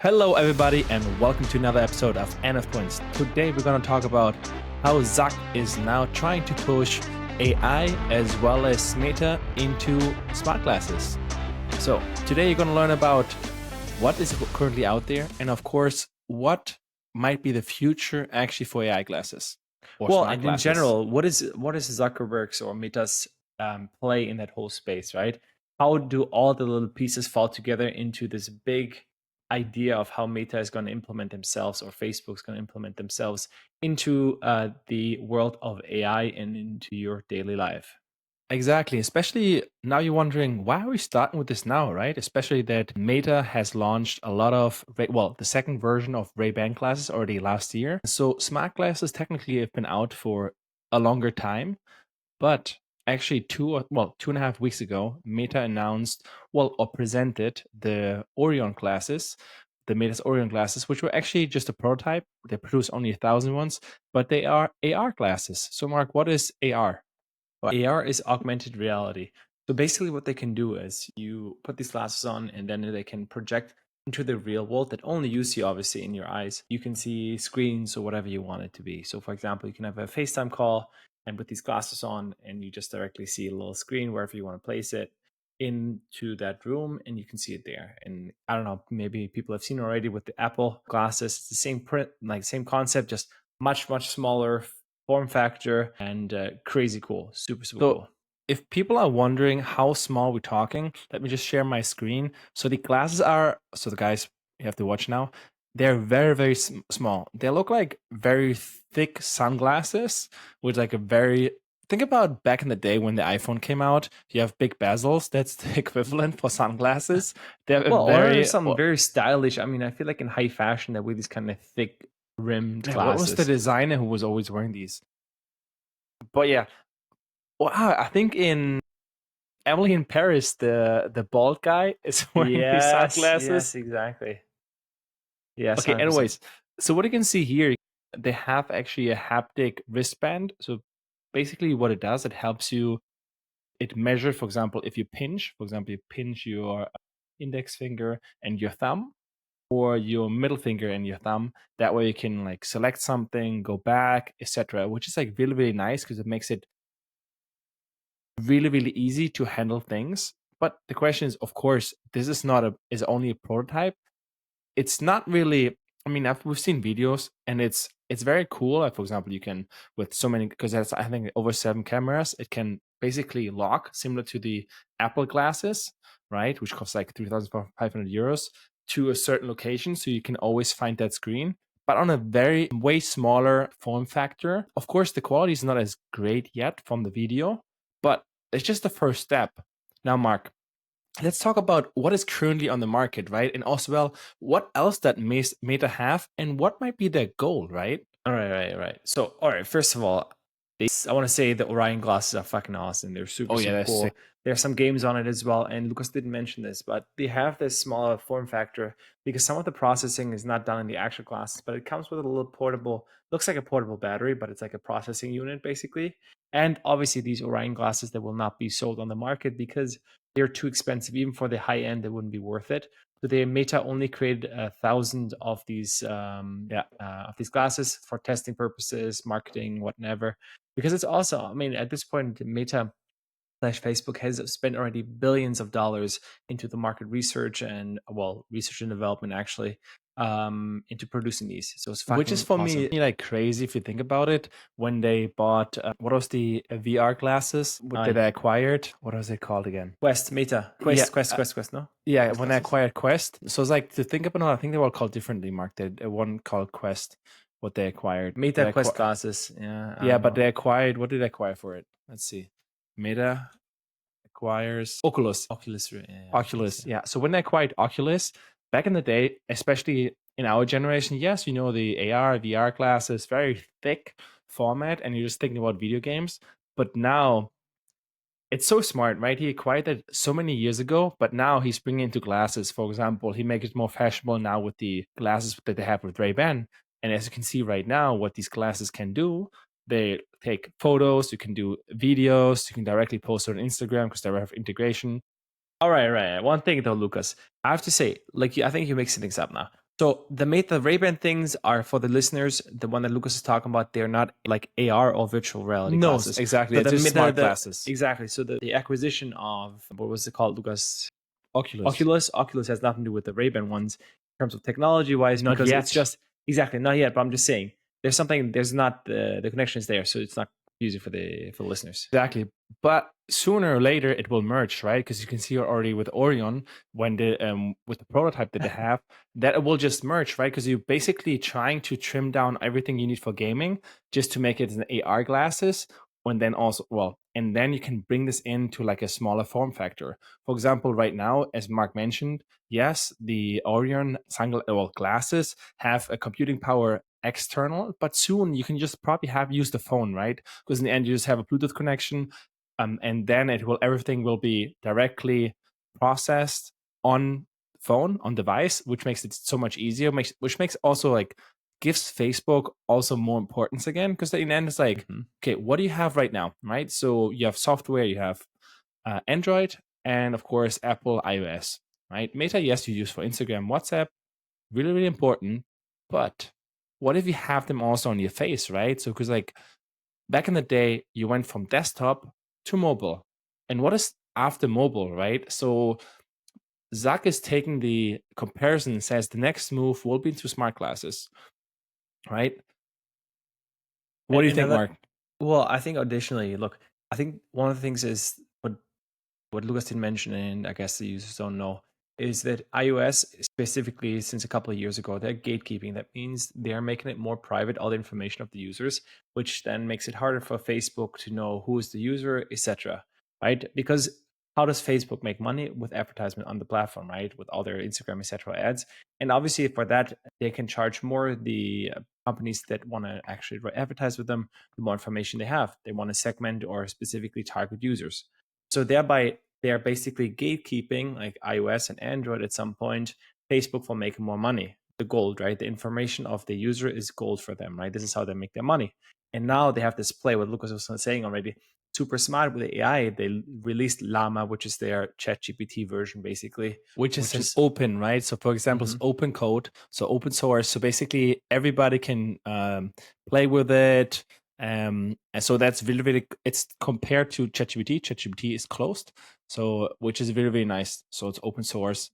Hello, everybody, and welcome to another episode of NF Points. Today, we're going to talk about how Zuck is now trying to push AI as well as Meta into smart glasses. So, today, you're going to learn about what is currently out there, and of course, what might be the future actually for AI glasses or Well, smart and in glasses. general, what is Zuckerberg's or Meta's play in that whole space, right? How do all the little pieces fall together into this big idea of how Meta is going to implement themselves or Facebook's going to implement themselves into the world of AI and into your daily life? Exactly. Especially now you're wondering, why are we starting with this now, right? Especially that Meta has launched a lot of, the second version of Ray-Ban glasses already last year. So smart glasses technically have been out for a longer time, but actually 2.5 weeks ago, Meta announced, or presented the Orion glasses, the Meta's Orion glasses, which were actually just a prototype. They produce only 1,000 ones, but they are AR glasses. So Mark, what is AR? AR is augmented reality. So basically, what they can do is you put these glasses on, and then they can project into the real world that only you see, obviously, in your eyes. You can see screens or whatever you want it to be. So, for example, you can have a FaceTime call and put these glasses on, and you just directly see a little screen wherever you want to place it into that room, and you can see it there. And I don't know, maybe people have seen already with the Apple glasses. It's the same print, like same concept, just much smaller form factor, and crazy cool, super So cool. if people are wondering how small we're talking, let me just share my screen. So the glasses are, so the guys you have to watch now, they're very small. They look like very thick sunglasses with like a very, think about back in the day when the iPhone came out, you have big bezels. That's the equivalent for sunglasses. They have a Well, or very, some very stylish. I mean, I feel like in high fashion that with these kind of thick rimmed what was the glasses. designer who was always wearing these? But yeah, well, I think in Emily in Paris, the bald guy is wearing these Yes, sunglasses. exactly. Yes, Okay, 100%. anyways, so what you can see here, they have actually a haptic wristband. So basically what it does, it helps you, it measures, for example, if you pinch, you pinch your index finger and your thumb, or your middle finger and your thumb. That way you can like select something, go back, etc., which is like really nice because it makes it really easy to handle things. But the question is, of course, this is not is only a prototype. It's not really, I mean, we've seen videos and it's very cool. Like, for example, you can, with so many, because that's, I think, over 7 cameras, it can basically lock similar to the Apple glasses, right, which costs like 3,500 euros, to a certain location, so you can always find that screen, but on a very way smaller form factor. Of course, the quality is not as great yet from the video, but it's just the first step. Now, Mark, let's talk about what is currently on the market, right? And also, well, what else that Meta have and what might be their goal, right? All right. So, all right, first of all, I want to say the Orion glasses are fucking awesome. They're super Oh yeah, that's sick. cool. There's some games on it as well, and Lucas didn't mention this, but they have this smaller form factor because some of the processing is not done in the actual glasses, but it comes with a little portable, looks like a portable battery, but it's like a processing unit basically. And obviously, these Orion glasses that will not be sold on the market because they're too expensive. Even for the high end, they wouldn't be worth it. So they Meta only created 1,000 of these glasses for testing purposes, marketing, whatever. Because it's also, I mean, at this point, Meta slash Facebook has spent already billions of dollars into the market research and research and development actually into producing these. So it's Which is fucking for awesome. me like crazy if you think about it. When they bought what was the VR glasses that I acquired? What was it called again? Quest, Meta, Yeah, Quest, no? yeah. Quest When I glasses. acquired Quest, so it's like to think about it. I think they were called differently, Mark. They one called Quest, what they acquired. Meta Quest glasses. Yeah, I Yeah, don't but know. they acquired. What did they acquire for it? Let's see. Meta acquires Oculus. Oculus, yeah, Oculus, yeah. So when they acquired Oculus back in the day, especially in our generation, yes, you know, the AR, VR glasses, very thick format, and you're just thinking about video games. But now it's so smart, right? He acquired that so many years ago, but now he's bringing into glasses. For example, he makes it more fashionable now with the glasses that they have with Ray-Ban. And as you can see right now, what these glasses can do, they take photos, you can do videos, you can directly post it on Instagram because they have integration. All right. One thing though, Lucas, I have to say, like, I think you're mixing things up now. So the Ray-Ban things are for the listeners. The one that Lucas is talking about, they're not like AR or virtual reality No, glasses. exactly. So It's just smart the glasses. exactly. So the acquisition of what was it called, Lucas? Oculus. Oculus has nothing to do with the Ray-Ban ones in terms of technology wise, Not because it's yet. just exactly not yet. But I'm just saying there's not the connection is there, so it's not confusing for the listeners. Exactly. But sooner or later it will merge, right? Because you can see already with Orion, when with the prototype that they have, that it will just merge, right? Because you're basically trying to trim down everything you need for gaming just to make it an AR glasses. And then also, well, and then you can bring this into like a smaller form factor. For example, right now, as Mark mentioned, yes, the Orion glasses have a computing power external, but soon you can just probably use the phone, right? Because in the end you just have a Bluetooth connection, and then everything will be directly processed on phone, on device, which makes it so much easier, which makes also like gives Facebook also more importance again, because in the end it's like, Mhm. okay, what do you have right now, right? So you have software, you have Android, and of course Apple iOS, right? Meta, yes, you use for Instagram, WhatsApp, really, really important. But what if you have them also on your face, right? So, because like back in the day, you went from desktop to mobile. And what is after mobile, right? So, Zach is taking the comparison and says the next move will be into smart glasses, right? What And do you think, another, Mark? well, I think additionally, look, I think one of the things is what Lucas didn't mention, and I guess the users don't know, is that iOS, specifically since a couple of years ago, they're gatekeeping. That means they're making it more private, all the information of the users, which then makes it harder for Facebook to know who is the user, etc. Right? Because how does Facebook make money with advertisement on the platform, right? With all their Instagram, etc. ads. And obviously for that, they can charge more the companies that want to actually advertise with them, the more information they have. They want to segment or specifically target users. So thereby, they're basically gatekeeping like iOS and Android at some point, Facebook for making more money. The gold, right? The information of the user is gold for them, right? This is how they make their money. And now they have this play, what Lucas was saying already, super smart with the AI. They released Llama, which is their chat GPT version, basically, Which is which an is open, right? So, for example, it's mhm. open code, so open source. So basically, everybody can play with it. And so that's really, really. It's compared to ChatGPT. ChatGPT is closed, so which is very, very nice. So it's open source.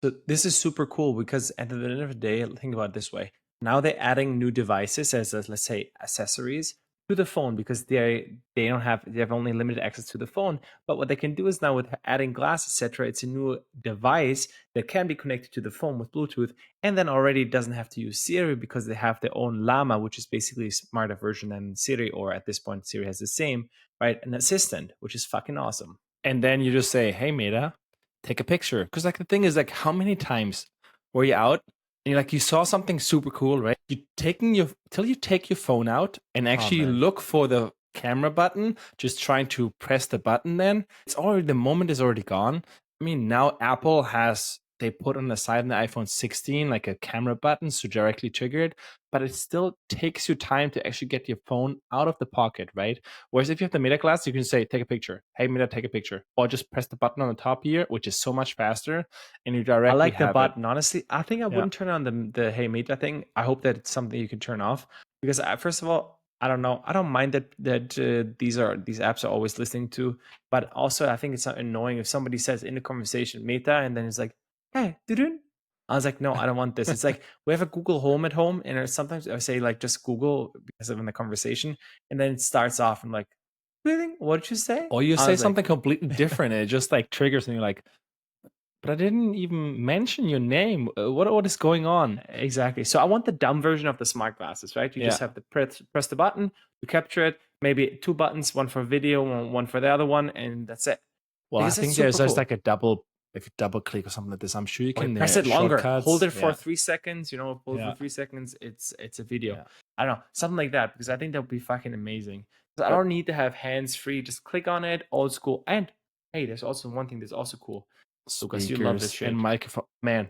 So this is super cool because at the end of the day, think about it this way. Now they're adding new devices as let's say accessories to the phone because they have only limited access to the phone. But what they can do is now with adding glass, etc., it's a new device that can be connected to the phone with Bluetooth, and then already doesn't have to use Siri because they have their own Llama, which is basically a smarter version than Siri, or at this point Siri has the same, right? An assistant, which is fucking awesome. And then you just say, "Hey, Meta, take a picture." Because like the thing is, like, how many times were you out and you saw something super cool, right? You taking your till you take your phone out and Oh actually man. look for the camera button, just trying to press the button. Then it's already the moment is already gone. I mean, now Apple has they put on the side of the iPhone 16 like a camera button to directly trigger it, but it still takes you time to actually get your phone out of the pocket, right? Whereas if you have the Meta Glass, you can say, take a picture. Hey, Meta, take a picture. Or just press the button on the top here, which is so much faster, and you I directly like the have it. button. Honestly, I think I Yeah. wouldn't turn on the Hey Meta thing. I hope that it's something you can turn off because first of all, I don't know. I don't mind that these apps are always listening to, but also I think it's not annoying if somebody says in the conversation Meta and then it's like, hey, doo I was like, no, I don't want this. It's like we have a Google Home at home, and sometimes I say like just Google because I'm in the conversation, and then it starts off and like, really? What did you say? Or you I say was like, something completely different, and it just like triggers, and you're like, but I didn't even mention your name. What is going on? exactly. So I want the dumb version of the smart glasses, right? You Yeah. just have to press the button, you capture it, maybe two buttons, one for video, one for the other one, and that's it. Well, I Because that's think there's super just cool. like a double, if you double click or something like this, I'm sure you Or can press it longer. Hold shortcuts. it for Yeah. 3 seconds, hold it for Yeah. 3 seconds. It's a video. Yeah. I don't know, something like that, because I think that would be fucking amazing. 'Cause I But don't need to have hands free. Just click on it, old school. And hey, there's also one thing that's also cool. Lucas, you love this speakers and shit. microphone, man.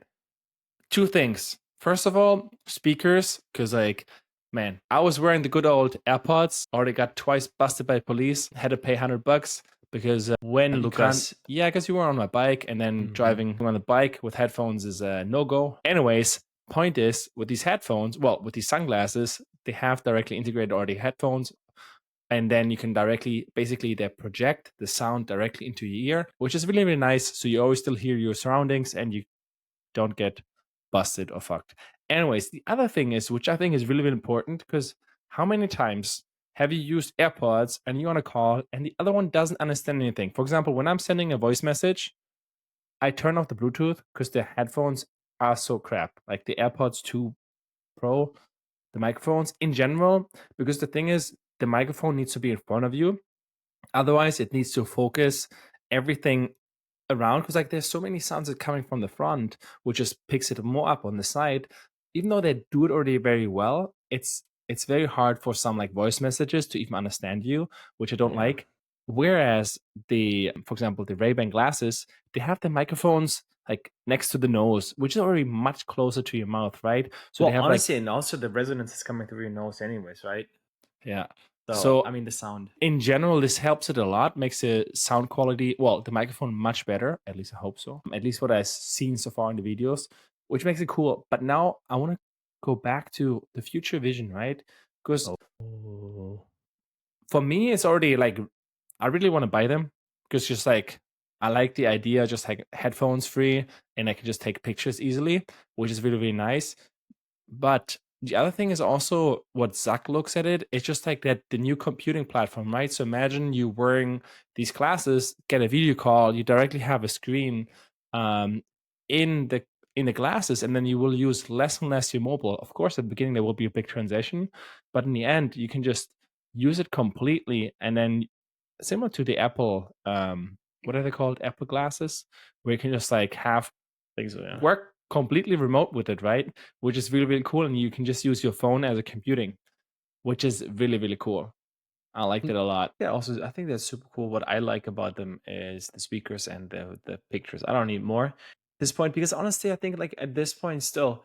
Two things. First of all, speakers, because like, man, I was wearing the good old AirPods. Already got twice busted by police. Had to pay $100 because When you can't. Lucas. Yeah, because you were on my bike, and then Mhm. driving on the bike with headphones is a no go. Anyways, point is with these headphones, well, with these sunglasses, they have directly integrated already headphones, and then you can directly, basically, they project the sound directly into your ear, which is really, really nice. So you always still hear your surroundings and you don't get busted or fucked. Anyways, the other thing is, which I think is really, really important, because how many times have you used AirPods and you're on a call and the other one doesn't understand anything? For example, when I'm sending a voice message, I turn off the Bluetooth because the headphones are so crap. Like the AirPods 2 Pro, the microphones in general, because the thing is, the microphone needs to be in front of you. Otherwise, it needs to focus everything around, because like there's so many sounds that coming from the front, which just picks it more up on the side. Even though they do it already very well, it's very hard for some like voice messages to even understand you, which I don't Yeah. like. Whereas for example, the Ray-Ban glasses, they have the microphones like next to the nose, which is already much closer to your mouth, right? So they Well, have like, honestly, and also the resonance is coming through your nose anyways, right? yeah. So, I So mean, the sound. in general, this helps it a lot, makes the sound quality, well, the microphone much better. At least I hope so. At least what I've seen so far in the videos, which makes it cool. But now I want to go back to the future vision, right? Because Oh. for me, it's already like, I really want to buy them, because just like, I like the idea, just like headphones free, and I can just take pictures easily, which is really, really nice. But the other thing is also what Zuck looks at it. It's just like that the new computing platform, right? So imagine you wearing these glasses, get a video call, you directly have a screen um, in the glasses, and then you will use less and less your mobile. Of course, at the beginning there will be a big transition, but in the end, you can just use it completely, and then similar to the Apple, what are they called? Apple glasses, where you can just like have I think so, yeah. work completely remote with it, right? Which is really, really cool. And you can just use your phone as a computing, which is really, really cool. I liked Mm, it a lot. Yeah, also, I think that's super cool. What I like about them is the speakers and the pictures. I don't need more at this point because honestly, I think like at this point still,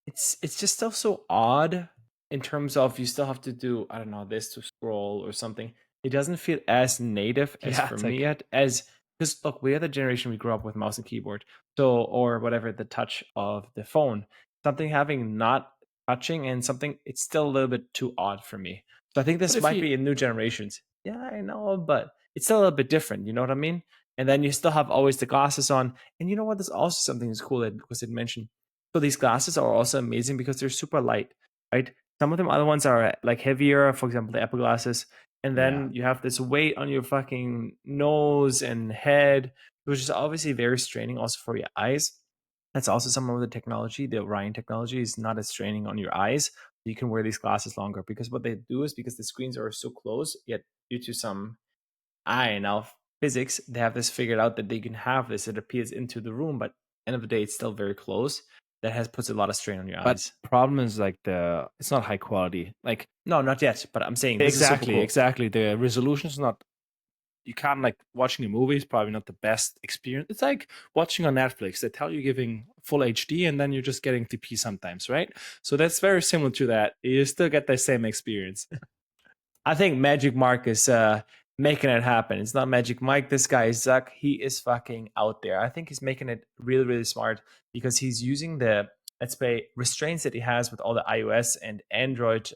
it's just still so odd in terms of you still have to do, I don't know, this to scroll or something. It doesn't feel as native as Yeah, for it's me like, yet as because look, we are the generation we grew up with mouse and keyboard. So or whatever the touch of the phone. Something having not touching and something it's still a little bit too odd for me. So I think but this if might you, be in new generations. Yeah, I know, but it's still a little bit different, you know what I mean? And then you still have always the glasses on. And you know what? There's also something that's cool that was it mentioned so these glasses are also amazing because they're super light, right? Some of them other ones are like heavier, for example, the Apple glasses, and yeah, then you have this weight on your fucking nose and head, which is obviously very straining also for your eyes. That's also some of the technology. The Orion technology is not as straining on your eyes. You can wear these glasses longer because what they do is because the screens are so close, yet due to some I now physics, they have this figured out that they can have this. It appears into the room, but end of the day, it's still very close. That has puts a lot of strain on your but eyes. problem is like it's not high quality. Like, No, not yet. But I'm saying this is super exactly, cool. exactly. The resolution is not, you can't, like, watching a movie is probably not the best experience. It's like watching on Netflix. They tell you giving full HD and then you're just getting TP sometimes, right? So that's very similar to that. You still get the same experience. I think Magic Mark is making it happen. It's not Magic Mike. This guy is Zuck. He is fucking out there. I think he's making it really, really smart because he's using the let's say restraints that he has with all the iOS and Android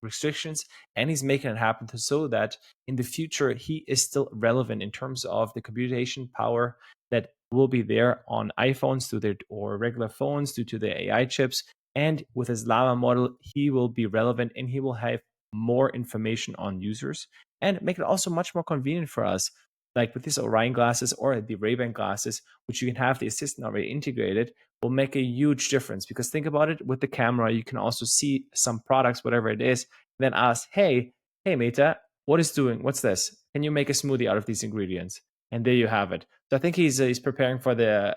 restrictions, and he's making it happen so that in the future he is still relevant in terms of the computation power that will be there on iPhones or regular phones due to the AI chips. And with his Llama model, he will be relevant and he will have more information on users and make it also much more convenient for us. Like with these Orion glasses or the Ray-Ban glasses, which you can have the assistant already integrated, will make a huge difference. Because think about it, with the camera, you can also see some products, whatever it is, then ask, hey Meta, what's this? Can you make a smoothie out of these ingredients? And there you have it. So I think he's preparing for the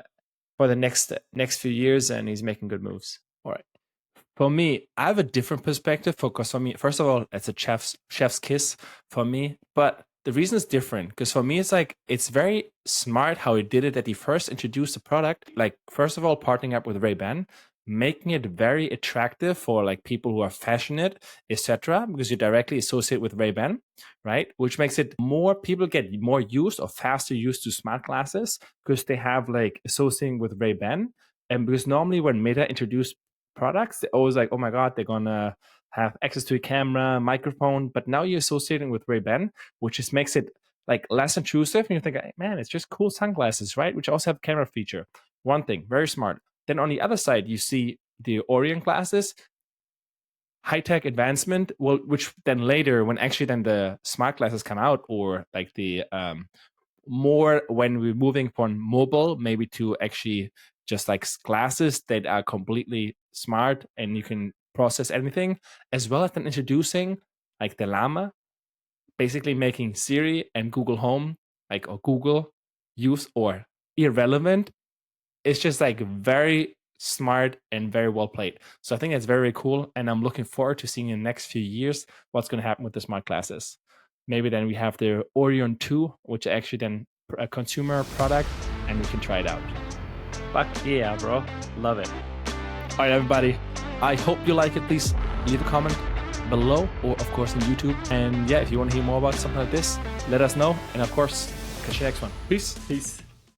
next few years, and he's making good moves. All right. For me, I have a different perspective because for me, first of all, it's a chef's kiss for me. But the reason is different because for me, it's like it's very smart how he did it. That he first introduced the product, like first of all, partnering up with Ray-Ban, making it very attractive for like people who are fashionate, etc. Because you directly associate with Ray-Ban, right? Which makes it more people get more used or faster used to smart glasses because they have like associating with Ray-Ban. And because normally when Meta introduced products, they're always like, oh my God, they're gonna have access to a camera, microphone. But now you're associating with Ray-Ban, which just makes it like less intrusive. And you think, man, it's just cool sunglasses, right? Which also have camera feature. One thing, very smart. Then on the other side, you see the Orion glasses, high-tech advancement, well, which then later, when actually then the smart glasses come out, or like the more when we're moving from mobile maybe to actually just like glasses that are completely smart and you can process anything, as well as then introducing like the Llama, basically making Siri and Google Home like or Google use or irrelevant. It's just like very smart and very well played. So I think that's very cool, and I'm looking forward to seeing in the next few years what's going to happen with the smart glasses. Maybe then we have the Orion 2, which actually then a consumer product, and we can try it out. Fuck yeah, bro. Love it. All right, everybody. I hope you like it. Please leave a comment below, or of course on YouTube. And yeah, if you want to hear more about something like this, let us know. And of course, catch you next one. Peace. Peace.